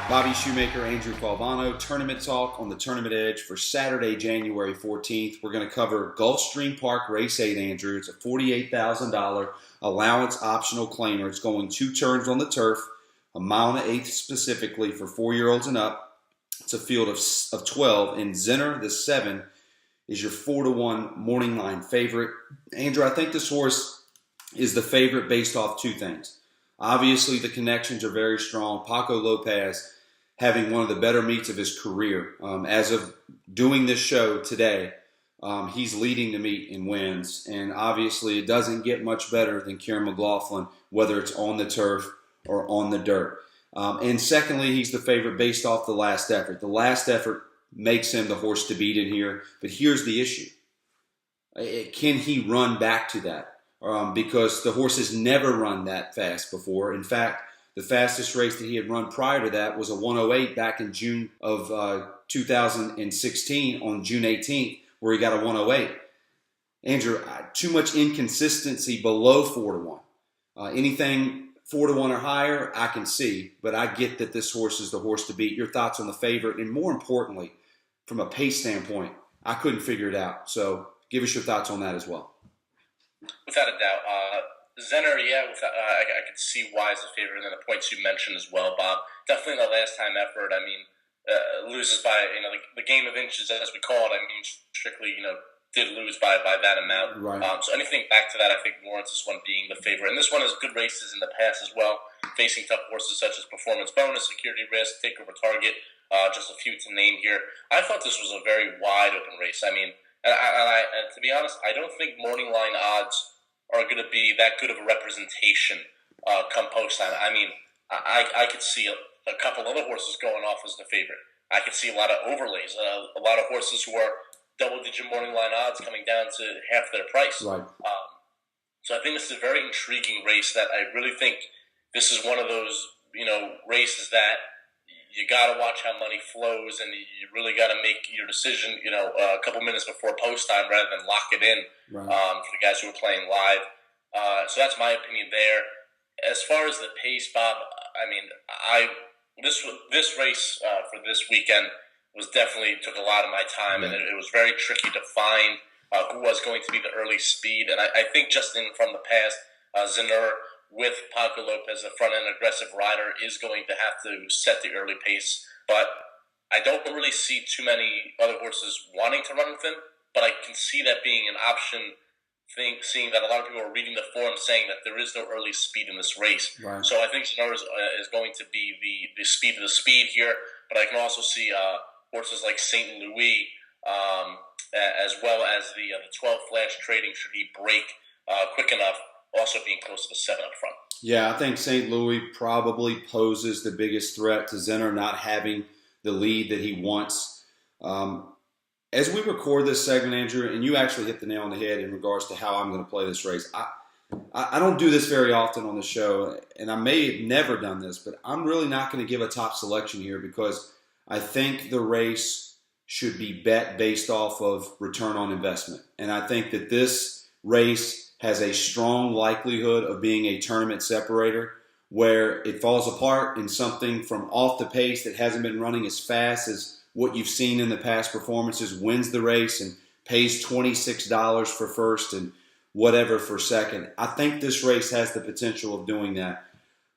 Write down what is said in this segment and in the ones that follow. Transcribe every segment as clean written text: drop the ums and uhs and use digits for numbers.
Bobby Shoemaker, Andrew Falvano, Tournament Talk on the Tournament Edge for Saturday, January 14th. We're going to cover Gulfstream Park Race 8, Andrew. It's a $48,000 allowance optional claimer. It's going 2 turns on the turf, a mile and an eighth specifically for 4-year-olds and up. It's a field of 12, and Zinner, the 7, is your 4-1 morning line favorite. Andrew, I think this horse is the favorite based off 2 things. Obviously, the connections are very strong. Paco Lopez having one of the better meets of his career. As of doing this show today, he's leading the meet in wins. And obviously, it doesn't get much better than Kieran McLaughlin, whether it's on the turf or on the dirt. And secondly, he's the favorite based off the last effort. The last effort makes him the horse to beat in here. But here's the issue. Can he run back to that? Because the horse has never run that fast before. In fact, the fastest race that he had run prior to that was a 108 back in June of 2016 on June 18th, where he got a 108. Andrew, too much inconsistency below 4-1. Anything 4-1 or higher, I can see, but I get that this horse is the horse to beat. Your thoughts on the favorite, and more importantly, from a pace standpoint, I couldn't figure it out. So give us your thoughts on that as well. Without a doubt. Zenner, I could see why is the favorite, and then the points you mentioned as well, Bob. Definitely the last time effort. I mean, loses by the game of inches as we call it. I mean, strictly did lose by that amount. Right. So anything back to that, I think warrants this one being the favorite. And this one has good races in the past as well, facing tough horses such as Performance Bonus, Security Risk, Takeover Target. Just a few to name here. I thought this was a very wide open race. I mean, and to be honest, I don't think morning line odds are going to be that good of a representation come post time. I mean, I could see a couple other horses going off as the favorite. I could see a lot of overlays, a lot of horses who are double-digit morning line odds coming down to half their price. Right. So I think this is a very intriguing race that I really think this is one of those races that you got to watch how money flows, and you really got to make your decision, a couple minutes before post time rather than lock it in. Right. For the guys who are playing live. So that's my opinion there. As far as the pace, Bob, I mean, this race for this weekend was definitely took a lot of my time, and it was very tricky to find who was going to be the early speed. And I think just from the past, Zinner with Paco Lopez, the front-end aggressive rider, is going to have to set the early pace. But I don't really see too many other horses wanting to run with him, but I can see that being an option, seeing that a lot of people are reading the forums saying that there is no early speed in this race. Right. So I think Sonora is going to be the speed of the speed here, but I can also see horses like St. Louis, as well as the 12 Flash Trading, should he break quick enough, also being close to the 7 up front. Yeah, I think St. Louis probably poses the biggest threat to Zinner not having the lead that he wants. As we record this segment, Andrew, and you actually hit the nail on the head in regards to how I'm going to play this race. I don't do this very often on the show, and I may have never done this, but I'm really not going to give a top selection here because I think the race should be bet based off of return on investment. And I think that this race has a strong likelihood of being a tournament separator where it falls apart in something from off the pace that hasn't been running as fast as what you've seen in the past performances, wins the race and pays $26 for first and whatever for second. I think this race has the potential of doing that.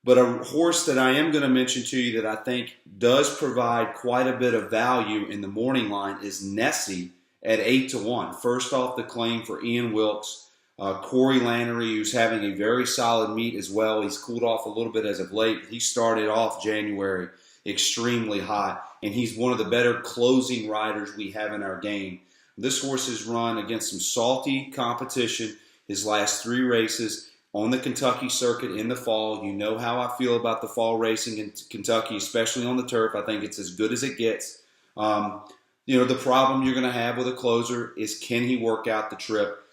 But a horse that I am going to mention to you that I think does provide quite a bit of value in the morning line is Nessie at 8-1. First off the claim for Ian Wilkes. Corey Lannery, who's having a very solid meet as well. He's cooled off a little bit as of late. He started off January extremely hot, and he's one of the better closing riders we have in our game. This horse has run against some salty competition his last 3 races on the Kentucky circuit in the fall. You know how I feel about the fall racing in Kentucky, especially on the turf. I think it's as good as it gets. The problem you're going to have with a closer is, can he work out the trip?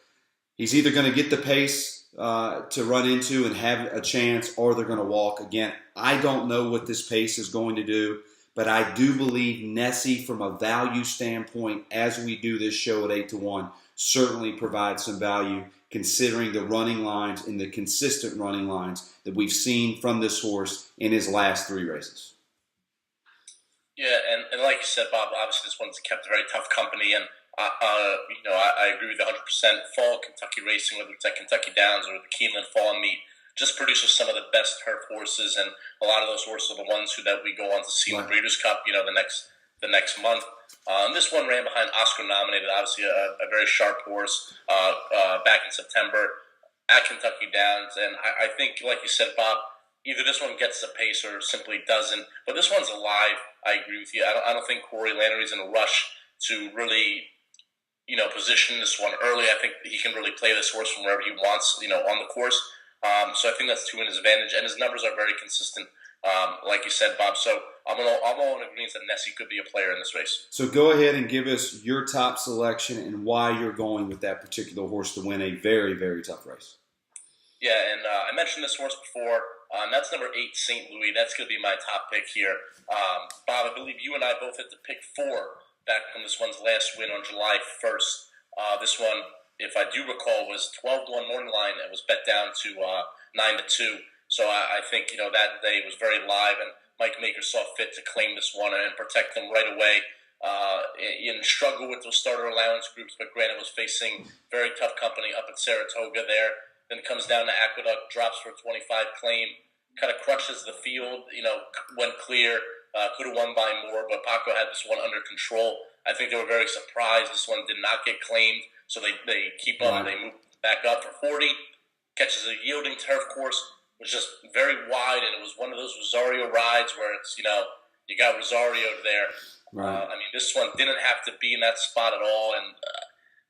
He's either going to get the pace to run into and have a chance, or they're going to walk. Again, I don't know what this pace is going to do, but I do believe Nessie, from a value standpoint, as we do this show at 8-1, certainly provides some value considering the running lines and the consistent running lines that we've seen from this horse in his last 3 races. Yeah, and like you said, Bob, obviously this one's kept a very tough company, and I agree with you 100%. Fall Kentucky racing, whether it's at Kentucky Downs or the Keeneland Fall Meet, just produces some of the best turf horses, and a lot of those horses are the ones that we go on to see in the Breeders' Cup, the next month. This one ran behind Oscar nominated, obviously a very sharp horse back in September at Kentucky Downs, and I think, like you said, Bob, either this one gets the pace or simply doesn't. But this one's alive. I agree with you. I don't think Corey Lanery's in a rush to really, position this one early. I think he can really play this horse from wherever he wants, on the course. So I think that's two in his advantage, and his numbers are very consistent, like you said, Bob. So I'm all in agreement that Nessie could be a player in this race. So go ahead and give us your top selection and why you're going with that particular horse to win a very, very tough race. Yeah, and I mentioned this horse before. That's number 8, St. Louis. That's going to be my top pick here. Bob, I believe you and I both had to pick 4 back from this one's last win on July 1st. This one, if I do recall, was 12-1 morning line and was bet down to 9-2. So I think, that day was very live, and Mike Maker saw fit to claim this one and protect them right away. In struggle with those starter allowance groups, but granted was facing very tough company up at Saratoga there. Then comes down to Aqueduct, drops for a 25 claim, kind of crushes the field, went clear, could have won by more, but Paco had this one under control. I think they were very surprised this one did not get claimed, so they keep up, they move back up for 40, catches a yielding turf course, was just very wide, and it was one of those Rosario rides where it's, you got Rosario there. Right. This one didn't have to be in that spot at all, and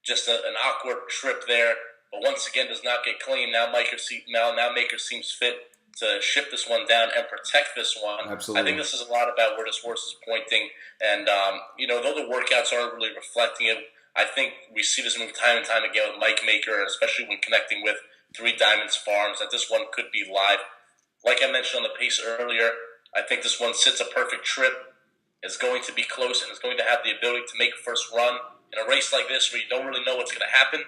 just an awkward trip there. But once again, does not get clean. Now Maker seems fit to shift this one down and protect this one. Absolutely. I think this is a lot about where this horse is pointing. And, though the workouts aren't really reflecting it, I think we see this move time and time again with Mike Maker, especially when connecting with Three Diamonds Farms, that this one could be live. Like I mentioned on the pace earlier, I think this one sits a perfect trip. It's going to be close, and it's going to have the ability to make a first run. In a race like this where you don't really know what's going to happen,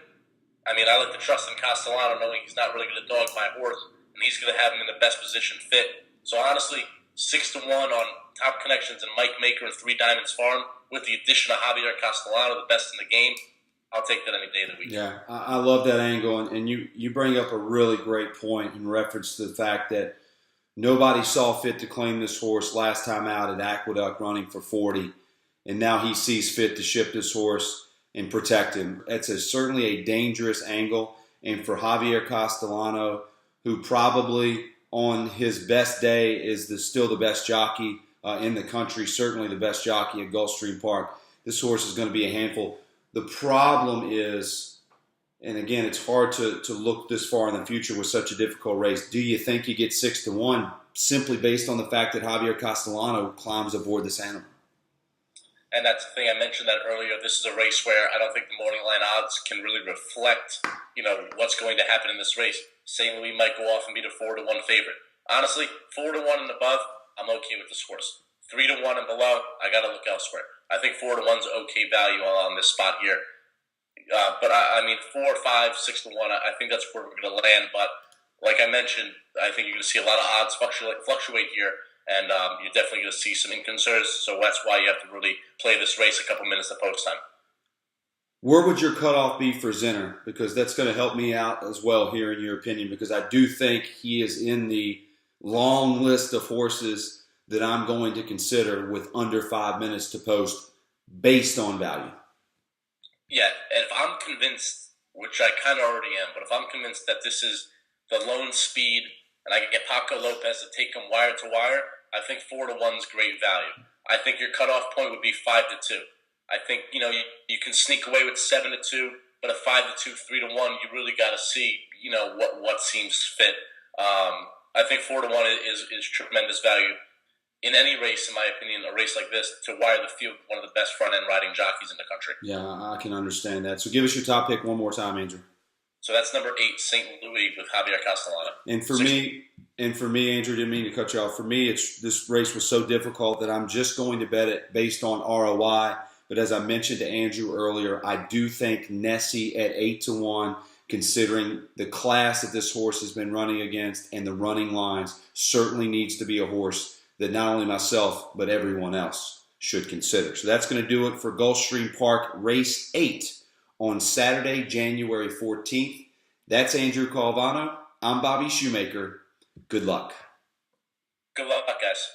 I like to trust in Castellano, knowing he's not really going to dog my horse, and he's going to have him in the best position fit. So honestly, 6-1 on Top Connections and Mike Maker and Three Diamonds Farm, with the addition of Javier Castellano, the best in the game. I'll take that any day of the week. Yeah, I love that angle, and you bring up a really great point in reference to the fact that nobody saw fit to claim this horse last time out at Aqueduct running for 40, and now he sees fit to ship this horse and protect him. It's certainly a dangerous angle. And for Javier Castellano, who probably on his best day is still the best jockey in the country, certainly the best jockey at Gulfstream Park, this horse is going to be a handful. The problem is, and again, it's hard to look this far in the future with such a difficult race. Do you think you get 6-1 simply based on the fact that Javier Castellano climbs aboard this animal? And that's the thing, I mentioned that earlier. This is a race where I don't think the morning line odds can really reflect, what's going to happen in this race. St. Louis might go off and be the 4-1 favorite. Honestly, 4-1 and above, I'm okay with this horse. 3-1 and below, I got to look elsewhere. I think 4-1's okay value on this spot here. But 4, 5, 6-1, I think that's where we're going to land. But like I mentioned, I think you're going to see a lot of odds fluctuate here. And you're definitely going to see some inconsistencies, so that's why you have to really play this race a couple minutes to post time. Where would your cutoff be for Zinner? Because that's going to help me out as well here in your opinion, because I do think he is in the long list of horses that I'm going to consider with under 5 minutes to post based on value. Yeah, and if I'm convinced, which I kind of already am, but if I'm convinced that this is the lone speed and I can get Paco Lopez to take him wire to wire, I think 4-1's great value. I think your cutoff point would be 5-2. I think, you can sneak away with 7-2, but a 5-2, 3-1, you really got to see, what seems fit. I think 4-1 is tremendous value in any race, in my opinion, a race like this, to wire the field, one of the best front-end riding jockeys in the country. Yeah, I can understand that. So give us your top pick one more time, Andrew. So that's number 8, St. Louis with Javier Castellano. And for me, Andrew, didn't mean to cut you off. For me, this race was so difficult that I'm just going to bet it based on ROI. But as I mentioned to Andrew earlier, I do think Nessie at 8-1, considering the class that this horse has been running against and the running lines, certainly needs to be a horse that not only myself but everyone else should consider. So that's going to do it for Gulfstream Park Race 8 on Saturday, January 14th. That's Andrew Calvano. I'm Bobby Shoemaker. Good luck. Good luck, guys.